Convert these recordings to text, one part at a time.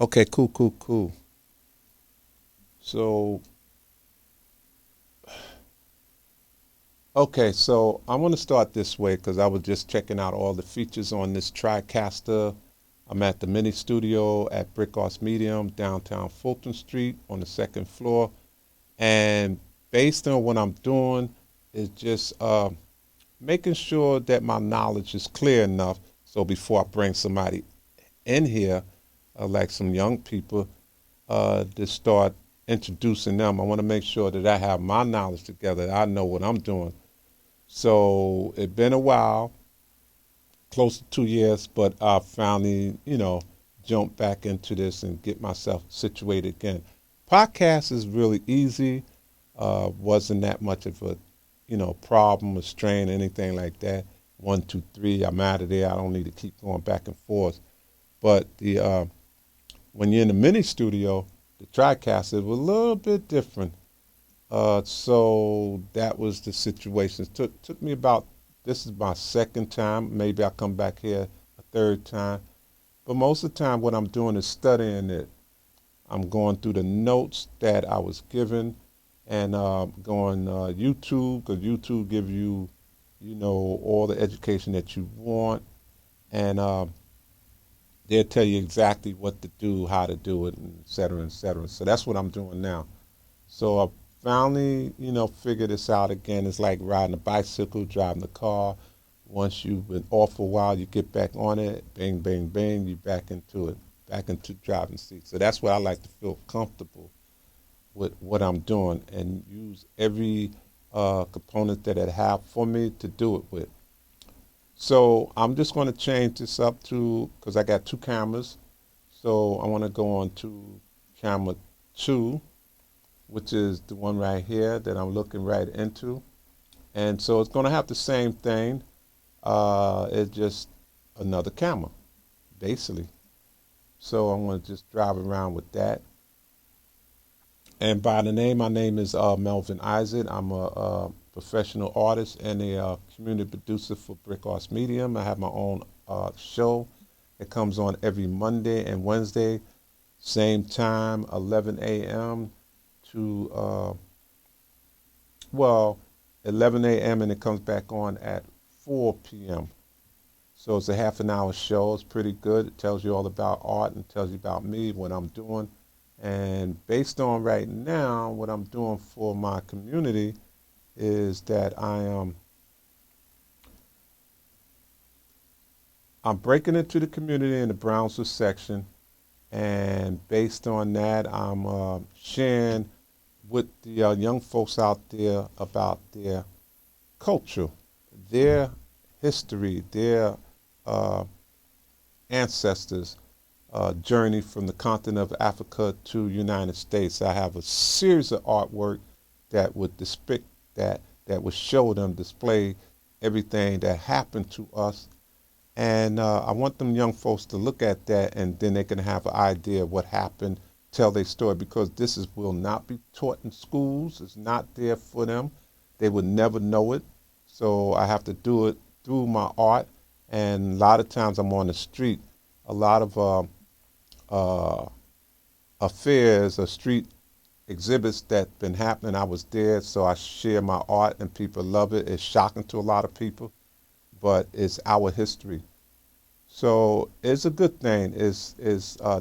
Okay, cool. So, so I want to start this way because I was just checking out all the features on this TriCaster. I'm at the mini studio at Brick Arts Medium, downtown Fulton Street on the second floor. And based on what I'm doing, is just making sure that my knowledge is clear enough so before I bring somebody in here, like some young people, to start introducing them, I want to make sure that I have my knowledge together. I know what I'm doing. So it's been a while, close to 2 years, but I finally, jump back into this and get myself situated again. Podcast is really easy. Wasn't that much of a, problem or strain, anything like that. One, two, three, I'm out of there. I don't need to keep going back and forth. But the when you're in the mini studio, the TriCaster was a little bit different. So that was the situation. It took me about, this is my second time. Maybe I'll come back here a third time. But most of the time, what I'm doing is studying it. I'm going through the notes that I was given, and going YouTube, because YouTube gives you, all the education that you want, and they'll tell you exactly what to do, how to do it, and et cetera, et cetera. So that's what I'm doing now. So I finally, figured this out again. It's like riding a bicycle, driving a car. Once you've been off for a while, you get back on it, bang, bang, bang, you back into it, back into driving seat. So that's why I like to feel comfortable with what I'm doing and use every component that it have for me to do it with. So I'm just going to change this up to, because I got two cameras. So I want to go on to camera two, which is the one right here that I'm looking right into. And so it's going to have the same thing. It's just another camera, basically. So I'm going to just drive around with that. And by the name, my name is Melvin Isaac. I'm a professional artist and a community producer for Brick Arts Medium. I have my own show. It comes on every Monday and Wednesday, same time, 11 a.m. to well, 11 a.m. and it comes back on at 4 p.m. So it's a half an hour show. It's pretty good. It tells you all about art and tells you about me, what I'm doing. And based on right now, what I'm doing for my community is that I'm breaking into the community in the Brownsville section, and based on that, I'm sharing with the young folks out there about their culture, their history, their uh, ancestors' journey from the continent of Africa to United States. I have a series of artwork that would depict that would show them, display everything that happened to us. And I want them young folks to look at that, and then they can have an idea of what happened, tell their story, because will not be taught in schools. It's not there for them. They would never know it. So I have to do it through my art. And a lot of times I'm on the street. A lot of uh, affairs or street exhibits that been happening. I was there, so I share my art, and people love it. It's shocking to a lot of people, but it's our history. So it's a good thing. It's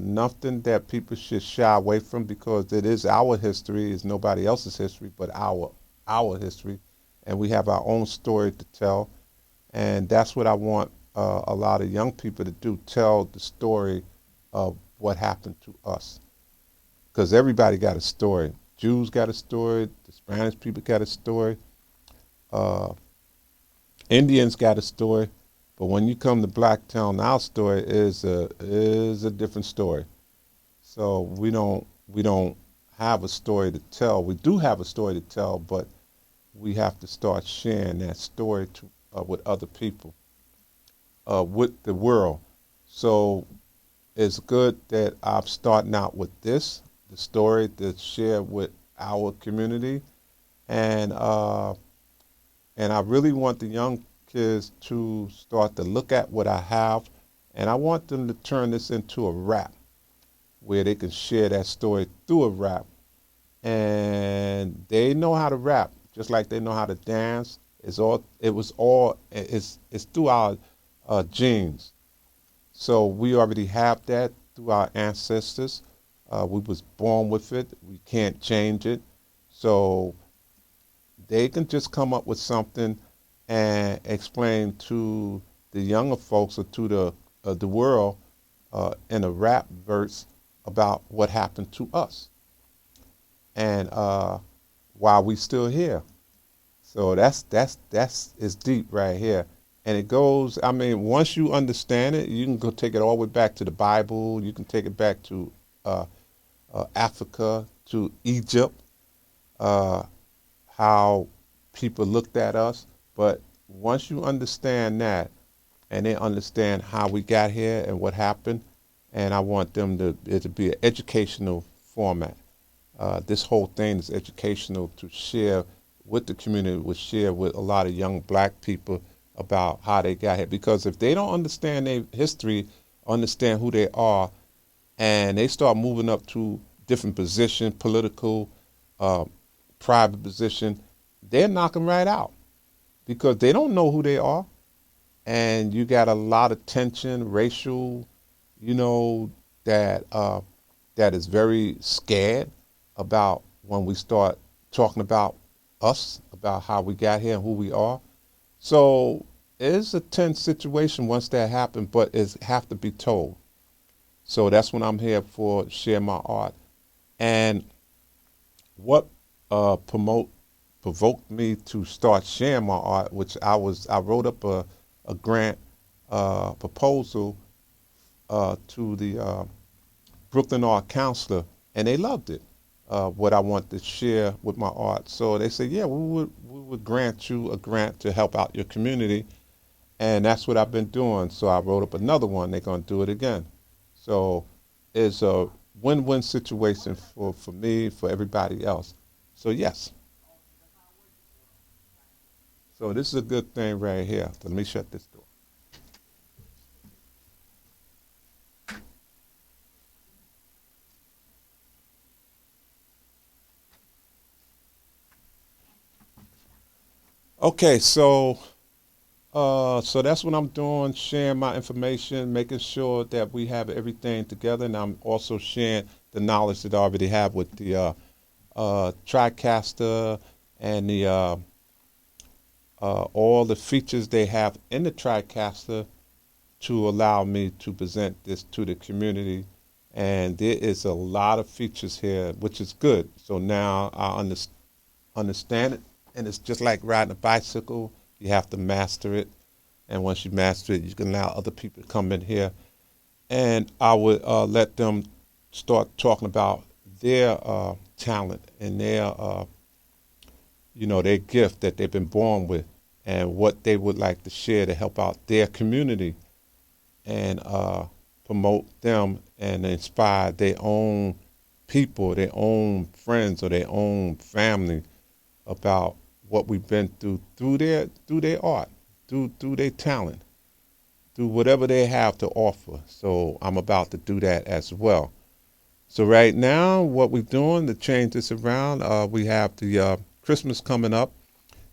nothing that people should shy away from, because it is our history. It's nobody else's history, but our history, and we have our own story to tell. And that's what I want a lot of young people to do: tell the story of what happened to us, because everybody got a story. Jews got a story. The Spanish people got a story. Uh, Indians got a story. But when you come to Blacktown, our story is a different story. So we don't have a story to tell. We do have a story to tell, but we have to start sharing that story with other people, with the world. So it's good that I'm starting out with this, the story to share with our community, and I really want the young kids to start to look at what I have, and I want them to turn this into a rap. where they can share that story through a rap. And they know how to rap, just like they know how to dance. It's through our genes. So we already have that through our ancestors. We was born with it. We can't change it. So they can just come up with something and explain to the younger folks or to the world in a rap verse about what happened to us and while we still here. So that's is deep right here. And it goes, I mean, once you understand it, you can go take it all the way back to the Bible. You can take it back to uh, Africa, to Egypt, uh, how people looked at us. But once you understand that, and they understand how we got here and what happened, and I want them to it to be an educational format. This whole thing is educational to share with the community, would share with a lot of young black people about how they got here. Because if they don't understand their history, understand who they are, and they start moving up to different position, political, uh, private position, they're knocking right out because they don't know who they are. And you got a lot of tension, racial, you know, that that is very scared about when we start talking about us, about how we got here and who we are. So it's a tense situation once that happens, but it have to be told. So that's what I'm here for, share my art. And what promote provoked me to start sharing my art, which I wrote up a grant proposal to the Brooklyn Art Counselor, and they loved it. What I want to share with my art, so they said, "Yeah, we would grant you a grant to help out your community," and that's what I've been doing. So I wrote up another one. They're gonna do it again. So it's a win-win situation for me, for everybody else. So yes. So this is a good thing right here. Let me shut this door. Okay, so that's what I'm doing, sharing my information, making sure that we have everything together, and I'm also sharing the knowledge that I already have with the TriCaster and the all the features they have in the TriCaster to allow me to present this to the community. And there is a lot of features here, which is good. So now I understand it. And it's just like riding a bicycle. You have to master it. And once you master it, you can allow other people to come in here. And I would let them start talking about their talent and their, their gift that they've been born with and what they would like to share to help out their community and promote them and inspire their own people, their own friends, or their own family about what we've been through their art, through their talent, through whatever they have to offer. So I'm about to do that as well. So right now, what we're doing to change this around, we have the Christmas coming up,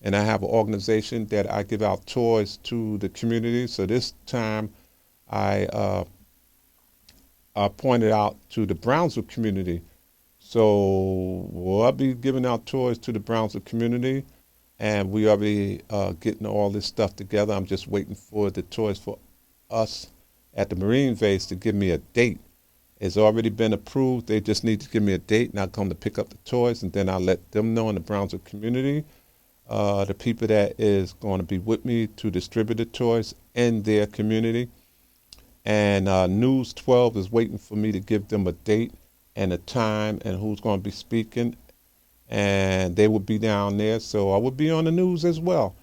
and I have an organization that I give out toys to the community. So this time, I pointed out to the Brownsville community. So I'll be giving out toys to the Brownsville community, and we already getting all this stuff together. I'm just waiting for the toys for us at the Marine base to give me a date. It's already been approved. They just need to give me a date, and I'll come to pick up the toys, and then I'll let them know in the Brownsville community, the people that is going to be with me to distribute the toys in their community. And News 12 is waiting for me to give them a date and a time and who's going to be speaking. And they will be down there. So I will be on the news as well.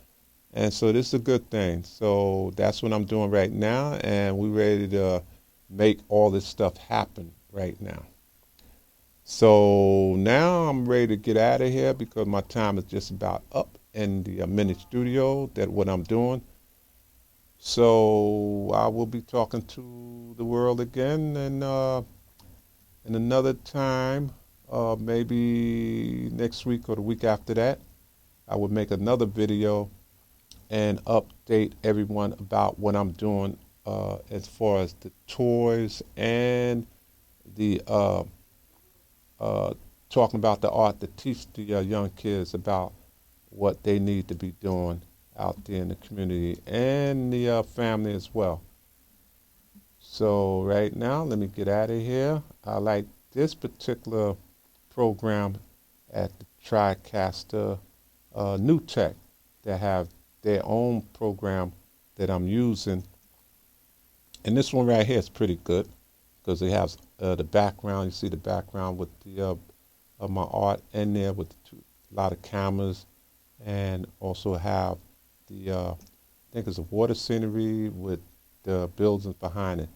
And so this is a good thing. So that's what I'm doing right now. And we're ready to make all this stuff happen right now. So now I'm ready to get out of here because my time is just about up in the mini studio, that what I'm doing. So I will be talking to the world again in another time, maybe next week or the week after that, I will make another video and update everyone about what I'm doing as far as the toys and the talking about the art to teach the young kids about what they need to be doing out there in the community and the family as well. So right now, let me get out of here. I like this particular program at the TriCaster New Tech. They have their own program that I'm using. And this one right here is pretty good because it has the background. You see the background with the my art in there with a lot of cameras, and also have the I think it's a water scenery with the buildings behind it.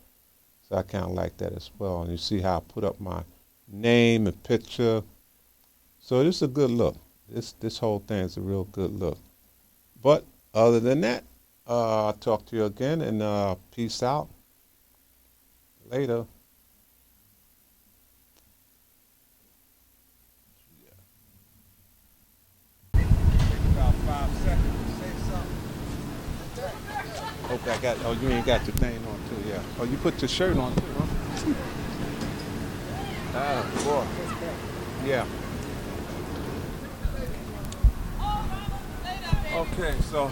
So I kind of like that as well. And you see how I put up my name and picture. So this is a good look. This whole thing is a real good look. But other than that, I'll talk to you again, and peace out. Later. About 5 seconds to say something. Hope I got. Oh, you ain't got your thing on too, yeah. Oh, you put your shirt on too, huh? Ah, boy. Yeah. Okay, so